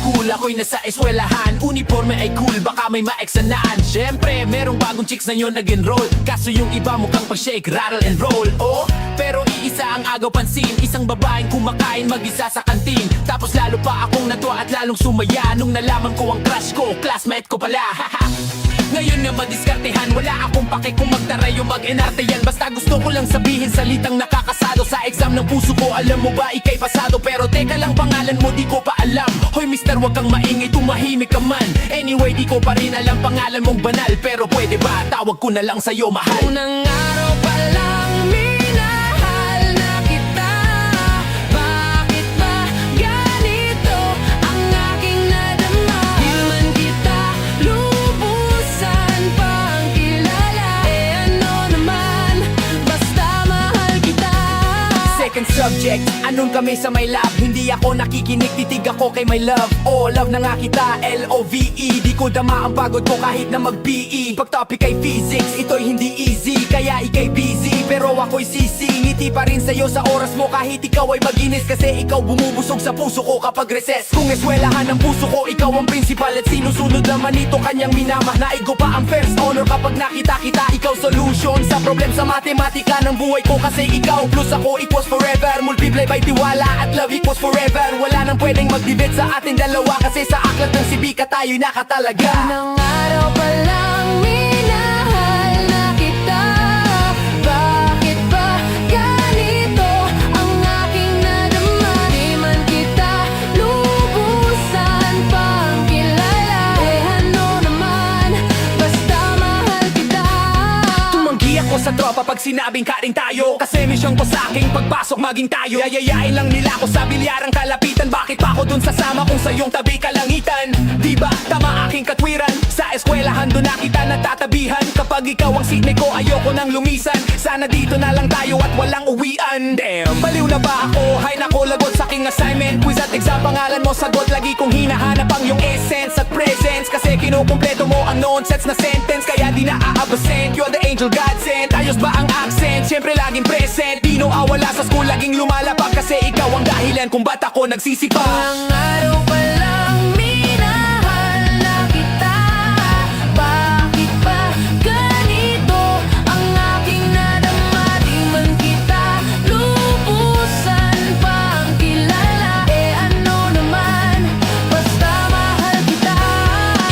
school, ako'y nasa eskwelahan. Uniforme ay cool, baka may maeksanaan. Syempre, merong bagong chicks na yun nag-enroll. Kaso yung iba mukhang pag-shake, rattle and roll. Oh, pero iisa ang agaw pansin. Isang babaeng kumakain mag-isa sa kantin. Tapos lalo pa akong natuwa at lalong sumaya nung nalaman ko ang crush ko, classmate ko pala. Ngayon na madiskartehan, wala akong pake kung magtaray o mag-enarte yan. Basta gusto ko lang sabihin salitang nakakasado. Sa exam ng puso ko, alam mo ba ikay pasado. Pero teka lang, pangalan mo di ko pa alam. Hoy mister, wag kang maingay, tumahimik ka man. Anyway, di ko pa rin alam pangalan mong banal. Pero pwede ba, tawag ko na lang sa'yo mahal. Unang araw pa lang minahal na kita. Bakit ba ganito ang aking nadama? Di man kita lubusan pang kilala. Ano naman, basta mahal kita. Second subject, anong kami sa my love? Hindi ako nakikinig, titig ako kay my love. Oh, love na nga kita, L-O-V-E. Di ko dama ang pagod ko kahit na mag-PE. Pag topic ay physics, ito'y hindi easy. Kaya ikay busy, pero ako'y sisi. Ngiti pa rin sa'yo sa oras mo kahit ikaw ay maginis. Kasi ikaw bumubusog sa puso ko kapag recess. Kung eswelahan ang puso ko, ikaw ang principal. At sinusunod naman ito kanyang minamah. Naigo pa ang first honor kapag nakita kita. Ikaw solution sa problem sa matematika ng buhay ko. Kasi ikaw plus ako equals forever. Multiply by tiwala at love equals forever. Wala nang pwedeng mag-debate sa ating dalawa. Kasi sa aklat ng sibika tayo'y nakatalaga. Unang araw pa lang minahal na kita. Bakit ba ganito ang aking nadama? Di man kita lubusan pang kilala. Ano naman, basta mahal kita. Tumanggi ako sa tropa pag sinabing karing tayo. Kasi misyon ko sa aking pagpasok maging tayo. Yayayain lang nila ako sa bilyarang kalapitan. Bakit pa ako dun sasama kung sa iyong tabi kalangitan? Di ba tama aking katwiran? Sa eskwelahan doon na kita natatabihan. Kapag ikaw ang sine ko ayoko nang lumisan. Sana dito na lang tayo at walang uwian. Damn, baliw na ba ako? Hay nako, lagot sa aking assignment. Quiz at exam, pangalan mo sagot. Lagi kong hinahanap ang iyong essence at presence. Kasi kinukumpleto mo ang nonsense na sentence. Kaya di na aabsent, you're the angel God sent. Ayos ba ang accent? Siyempre laging present. Di nawawala sa school, laging lumalapag. Kasi ikaw ang dahilan kung ba't ako nagsisipa. Unang araw pa lang minahal na kita. Bakit ba ganito ang aking nadama? Di man kita lubusan pang kilala. Ano naman, basta mahal kita.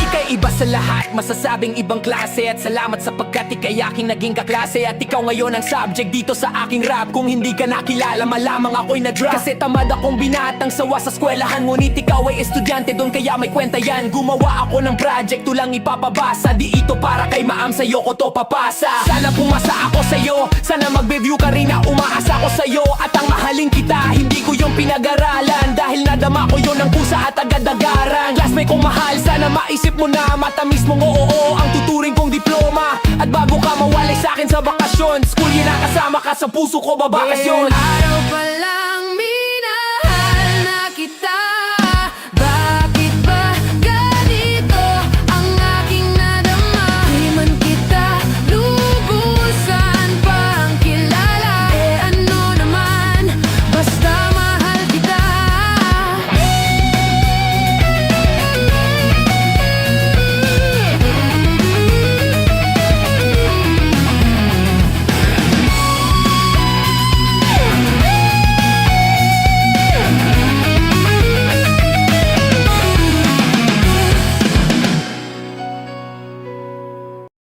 Ika'y iba sa lahat, masasabing ibang klase. At salamat sapagkat ika'y aking naging kaklase. At ikaw ngayon ang subject dito sa aking rap. Kung hindi ka nakilala, malamang ako'y na-drop. Kasi tamad akong binatang sawa sa eskwelahan. Ngunit ikaw ay estudyante doon kaya may kwenta yan. Gumawa ako ng project, tulang ipapabasa. Di ito para kay maam, sa'yo ko to papasa. Sana pumasa ako sa'yo, sana mag-review ka rin na umaasa ko sa'yo. At ang mahalin kita, hindi ko yung pinag-aralan. Dahil nadama ko yun ng pusa at agad-agaran. Classmate kong mahal, sana maisip mo na matamis mong oo ang tuturing kong diploma. At bago ka mawalay sa'kin sa bakasyon, school yun nakasama ka sa puso ko babakasyon. Araw pa lang